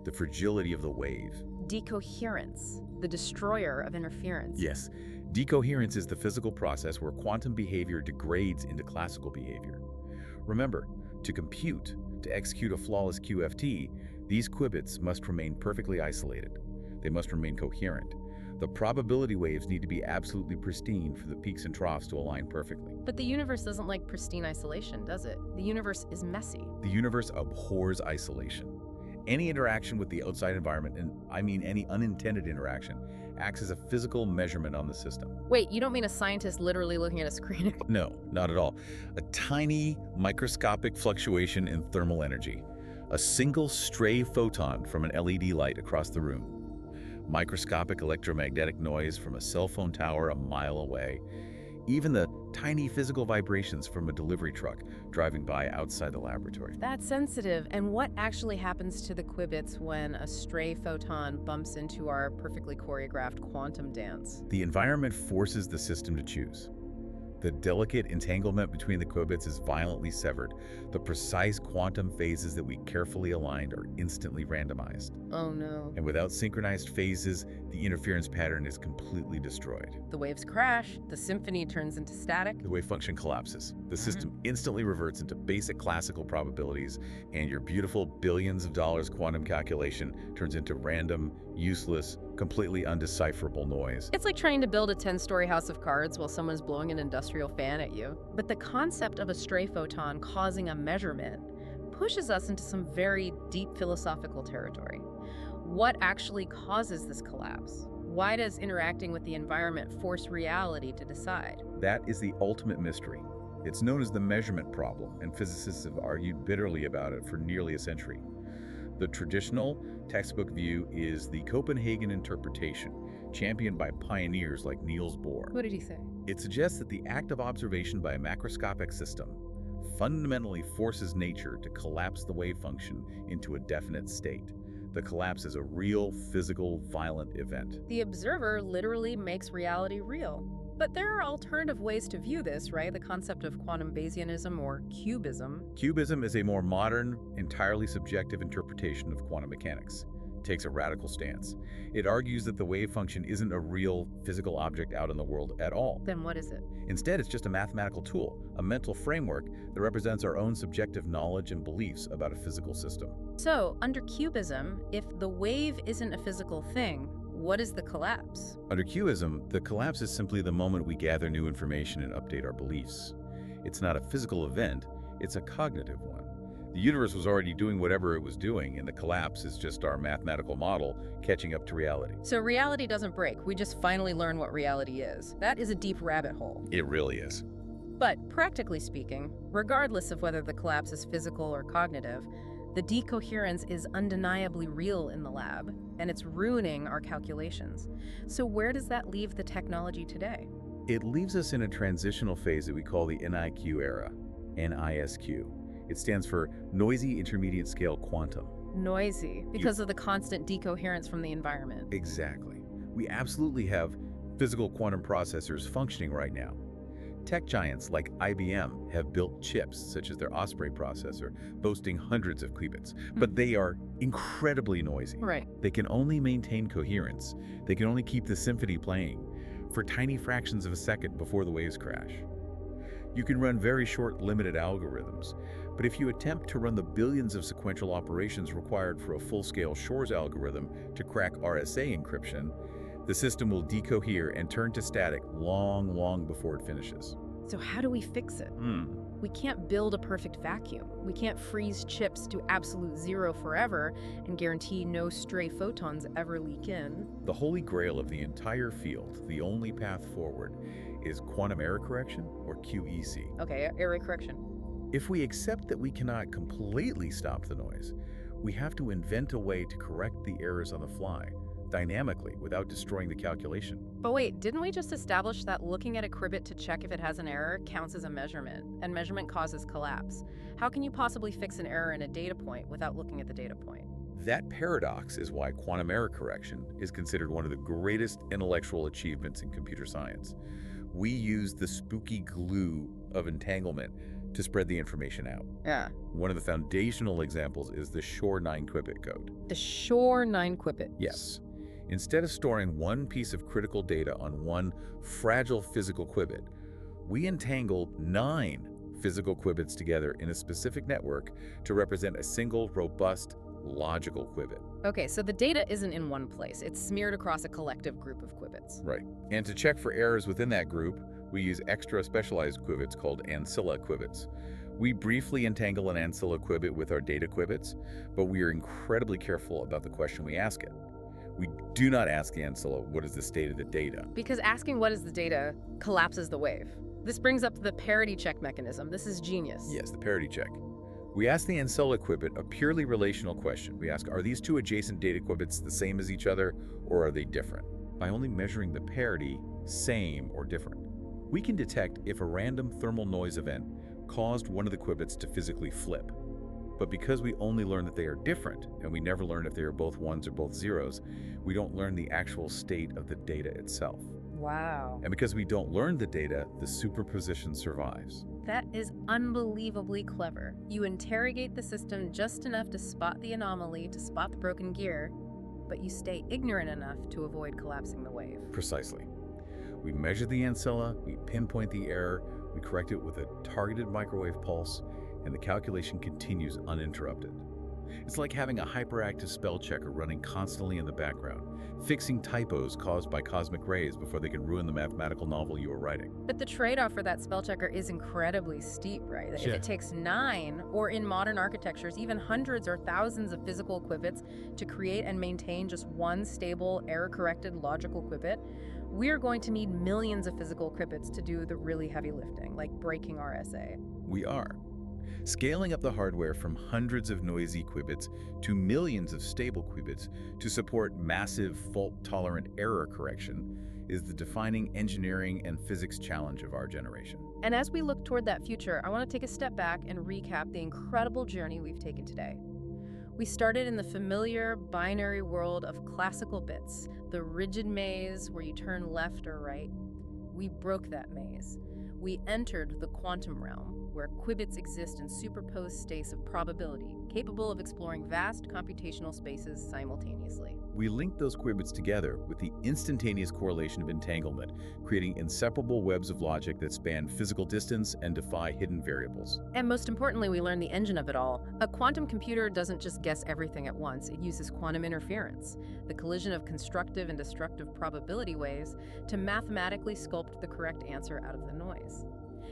the fragility of the wave.
Decoherence, the destroyer of interference.
Yes, decoherence is the physical process where quantum behavior degrades into classical behavior. Remember, to compute, to execute a flawless QFT, these qubits must remain perfectly isolated. They must remain coherent. The probability waves need to be absolutely pristine for the peaks and troughs to align perfectly.
But the universe doesn't like pristine isolation, does it? The universe is messy.
The universe abhors isolation. Any interaction with the outside environment, and I mean any unintended interaction, acts as a physical measurement on the system.
Wait, you don't mean a scientist literally looking at a screen?
No, not at all. A tiny, microscopic fluctuation in thermal energy. A single stray photon from an LED light across the room. Microscopic electromagnetic noise from a cell phone tower a mile away. Even the tiny physical vibrations from a delivery truck driving by outside the laboratory.
That's sensitive. And what actually happens to the qubits when a stray photon bumps into our perfectly choreographed quantum dance?
The environment forces the system to choose. The delicate entanglement between the qubits is violently severed. The precise quantum phases that we carefully aligned are instantly randomized.
Oh no.
And without synchronized phases, the interference pattern is completely destroyed.
The waves crash, the symphony turns into static.
The wave function collapses. The system instantly reverts into basic classical probabilities, and your beautiful billions of dollars quantum calculation turns into random, useless, completely undecipherable noise.
It's like trying to build a 10-story house of cards while someone's blowing an industrial fan at you. But the concept of a stray photon causing a measurement pushes us into some very deep philosophical territory. What actually causes this collapse? Why does interacting with the environment force reality to decide?
That is the ultimate mystery. It's known as the measurement problem, and physicists have argued bitterly about it for nearly a century. The traditional textbook view is the Copenhagen interpretation, championed by pioneers like Niels Bohr.
What did he say?
It suggests that the act of observation by a macroscopic system fundamentally forces nature to collapse the wave function into a definite state. The collapse is a real, physical, violent event.
The observer literally makes reality real. But there are alternative ways to view this, right? The concept of quantum Bayesianism or cubism.
Cubism is a more modern, entirely subjective interpretation of quantum mechanics. It takes a radical stance. It argues that the wave function isn't a real physical object out in the world at all.
Then what is it?
Instead, it's just a mathematical tool, a mental framework that represents our own subjective knowledge and beliefs about a physical system.
So, under cubism, if the wave isn't a physical thing, what is the collapse?
Under cubism, the collapse is simply the moment we gather new information and update our beliefs. It's not a physical event, it's a cognitive one. The universe was already doing whatever it was doing, and the collapse is just our mathematical model catching up to reality.
So reality doesn't break, we just finally learn what reality is. That is a deep rabbit hole.
It really is.
But practically speaking, regardless of whether the collapse is physical or cognitive, the decoherence is undeniably real in the lab, and it's ruining our calculations. So where does that leave the technology today?
It leaves us in a transitional phase that we call the NIQ era, NISQ. It stands for Noisy Intermediate Scale Quantum.
Noisy, because of the constant decoherence from the environment.
Exactly. We absolutely have physical quantum processors functioning right now. Tech giants like IBM have built chips, such as their Osprey processor, boasting hundreds of qubits, but they are incredibly noisy.
Right.
They can only maintain coherence. They can only keep the symphony playing for tiny fractions of a second before the waves crash. You can run very short, limited algorithms, but if you attempt to run the billions of sequential operations required for a full-scale Shor's algorithm to crack RSA encryption, the system will decohere and turn to static long before it finishes.
So how do we fix it? We can't build a perfect vacuum. We can't freeze chips to absolute zero forever and guarantee no stray photons ever leak in.
The holy grail of the entire field, the only path forward, is quantum error correction, or QEC.
Okay, error correction.
If we accept that we cannot completely stop the noise, we have to invent a way to correct the errors on the fly, dynamically, without destroying the calculation.
But wait, didn't we just establish that looking at a qubit to check if it has an error counts as a measurement, and measurement causes collapse? How can you possibly fix an error in a data point without looking at the data point?
That paradox is why quantum error correction is considered one of the greatest intellectual achievements in computer science. We use the spooky glue of entanglement to spread the information out.
Yeah.
One of the foundational examples is the Shor 9 qubit code.
The Shor 9 qubit.
Yes. Instead of storing one piece of critical data on one fragile physical qubit, we entangle 9 physical qubits together in a specific network to represent a single, robust, logical qubit.
Okay, so the data isn't in one place. It's smeared across a collective group of qubits.
Right. And to check for errors within that group, we use extra specialized qubits called ancilla qubits. We briefly entangle an ancilla qubit with our data qubits, but we are incredibly careful about the question we ask it. We do not ask the ancilla, what is the state of the data?
Because asking what is the data collapses the wave. This brings up the parity check mechanism. This is genius.
Yes, the parity check. We ask the ancilla qubit a purely relational question. We ask, are these two adjacent data qubits the same as each other, or are they different? By only measuring the parity, same or different, we can detect if a random thermal noise event caused one of the qubits to physically flip. But because we only learn that they are different, and we never learn if they are both ones or both zeros, we don't learn the actual state of the data itself.
Wow.
And because we don't learn the data, the superposition survives.
That is unbelievably clever. You interrogate the system just enough to spot the anomaly, to spot the broken gear, but you stay ignorant enough to avoid collapsing the wave.
Precisely. We measure the ancilla, we pinpoint the error, we correct it with a targeted microwave pulse, and the calculation continues uninterrupted. It's like having a hyperactive spell checker running constantly in the background, fixing typos caused by cosmic rays before they can ruin the mathematical novel you are writing.
But the trade-off for that spell checker is incredibly steep, right? If it takes 9, or in modern architectures, even hundreds or thousands of physical qubits to create and maintain just one stable, error-corrected logical qubit, we're going to need millions of physical qubits to do the really heavy lifting, like breaking RSA.
We are. Scaling up the hardware from hundreds of noisy qubits to millions of stable qubits to support massive fault-tolerant error correction is the defining engineering and physics challenge of our generation.
And as we look toward that future, I want to take a step back and recap the incredible journey we've taken today. We started in the familiar binary world of classical bits, the rigid maze where you turn left or right. We broke that maze. We entered the quantum realm, where qubits exist in superposed states of probability, capable of exploring vast computational spaces simultaneously.
We linked those qubits together with the instantaneous correlation of entanglement, creating inseparable webs of logic that span physical distance and defy hidden variables.
And most importantly, we learned the engine of it all. A quantum computer doesn't just guess everything at once. It uses quantum interference, the collision of constructive and destructive probability waves, to mathematically sculpt the correct answer out of the noise.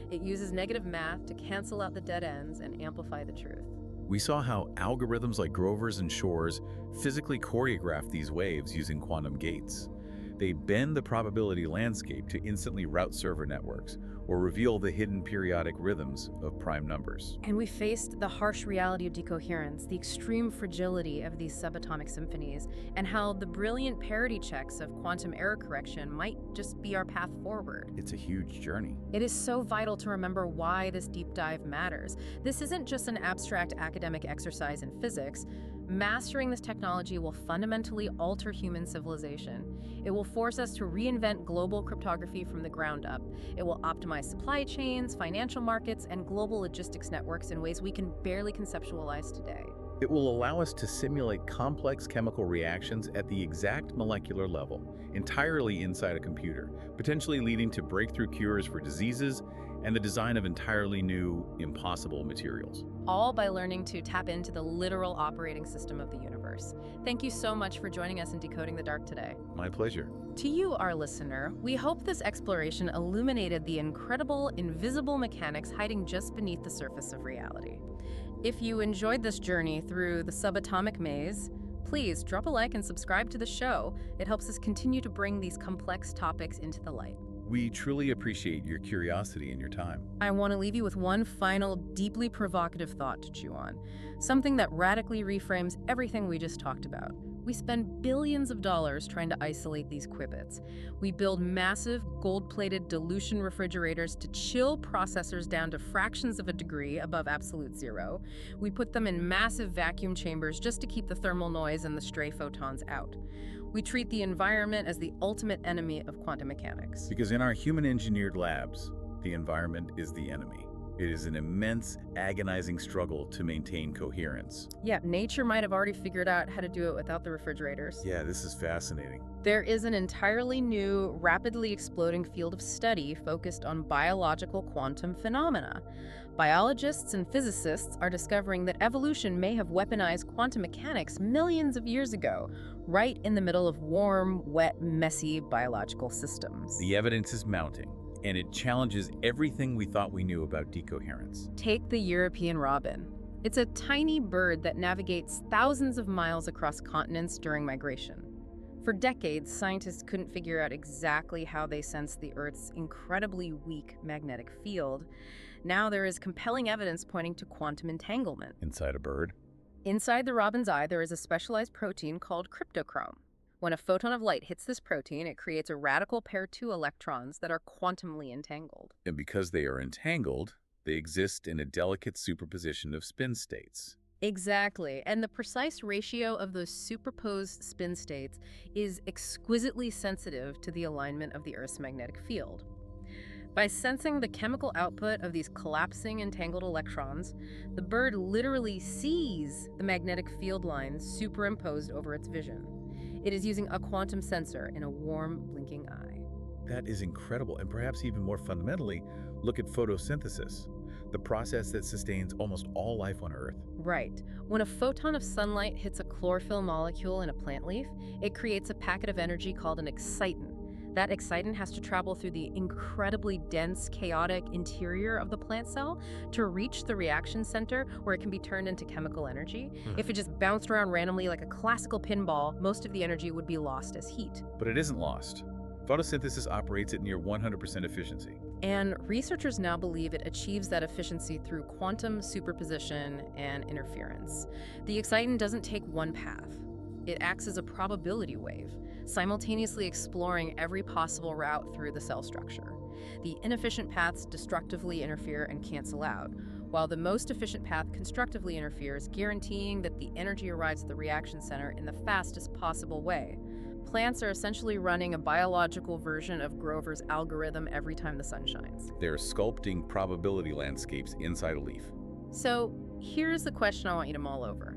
It uses negative math to cancel out the dead ends and amplify the truth.
We saw how algorithms like Grover's and Shor's physically choreograph these waves using quantum gates. They bend the probability landscape to instantly route server networks or reveal the hidden periodic rhythms of prime numbers.
And we faced the harsh reality of decoherence, the extreme fragility of these subatomic symphonies, and how the brilliant parity checks of quantum error correction might just be our path forward.
It's a huge journey.
It is so vital to remember why this deep dive matters. This isn't just an abstract academic exercise in physics. Mastering this technology will fundamentally alter human civilization. It will force us to reinvent global cryptography from the ground up. It will optimize supply chains, financial markets, and global logistics networks in ways we can barely conceptualize today.
It will allow us to simulate complex chemical reactions at the exact molecular level, entirely inside a computer, potentially leading to breakthrough cures for diseases and the design of entirely new, impossible materials.
All by learning to tap into the literal operating system of the universe. Thank you so much for joining us in Decoding the Dark today.
My pleasure.
To you, our listener, we hope this exploration illuminated the incredible, invisible mechanics hiding just beneath the surface of reality. If you enjoyed this journey through the subatomic maze, please drop a like and subscribe to the show. It helps us continue to bring these complex topics into the light.
We truly appreciate your curiosity and your time.
I want to leave you with one final, deeply provocative thought to chew on, something that radically reframes everything we just talked about. We spend billions of dollars trying to isolate these qubits. We build massive, gold-plated dilution refrigerators to chill processors down to fractions of a degree above absolute zero. We put them in massive vacuum chambers just to keep the thermal noise and the stray photons out. We treat the environment as the ultimate enemy of quantum mechanics.
Because in our human-engineered labs, the environment is the enemy. It is an immense, agonizing struggle to maintain coherence.
Yeah, nature might have already figured out how to do it without the refrigerators.
Yeah, this is fascinating.
There is an entirely new, rapidly exploding field of study focused on biological quantum phenomena. Biologists and physicists are discovering that evolution may have weaponized quantum mechanics millions of years ago, right in the middle of warm, wet, messy biological systems.
The evidence is mounting, and it challenges everything we thought we knew about decoherence.
Take the European robin. It's a tiny bird that navigates thousands of miles across continents during migration. For decades, scientists couldn't figure out exactly how they sense the Earth's incredibly weak magnetic field. Now there is compelling evidence pointing to quantum entanglement.
Inside a bird?
Inside the robin's eye, there is a specialized protein called cryptochrome. When a photon of light hits this protein, it creates a radical pair 2 electrons that are quantumly entangled.
And because they are entangled, they exist in a delicate superposition of spin states.
Exactly, and the precise ratio of those superposed spin states is exquisitely sensitive to the alignment of the Earth's magnetic field. By sensing the chemical output of these collapsing entangled electrons, the bird literally sees the magnetic field lines superimposed over its vision. It is using a quantum sensor in a warm, blinking eye.
That is incredible, and perhaps even more fundamentally, look at photosynthesis, the process that sustains almost all life on Earth.
Right. When a photon of sunlight hits a chlorophyll molecule in a plant leaf, it creates a packet of energy called an exciton. That exciton has to travel through the incredibly dense, chaotic interior of the plant cell to reach the reaction center where it can be turned into chemical energy. If it just bounced around randomly like a classical pinball, most of the energy would be lost as heat.
But it isn't lost. Photosynthesis operates at near 100% efficiency.
And researchers now believe it achieves that efficiency through quantum superposition and interference. The exciton doesn't take one path. It acts as a probability wave, simultaneously exploring every possible route through the cell structure. The inefficient paths destructively interfere and cancel out, while the most efficient path constructively interferes, guaranteeing that the energy arrives at the reaction center in the fastest possible way. Plants are essentially running a biological version of Grover's algorithm every time the sun shines.
They're sculpting probability landscapes inside a leaf.
So here's the question I want you to mull over.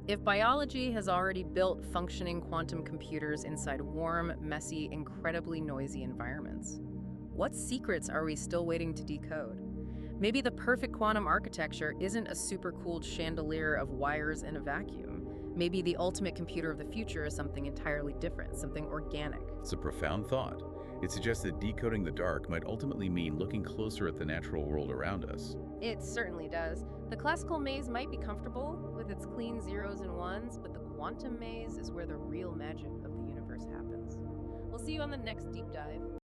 If biology has already built functioning quantum computers inside warm, messy, incredibly noisy environments, what secrets are we still waiting to decode? Maybe the perfect quantum architecture isn't a super-cooled chandelier of wires in a vacuum. Maybe the ultimate computer of the future is something entirely different, something organic.
It's a profound thought. It suggests that decoding the dark might ultimately mean looking closer at the natural world around us.
It certainly does. The classical maze might be comfortable with its clean zeros and ones, but the quantum maze is where the real magic of the universe happens. We'll see you on the next deep dive.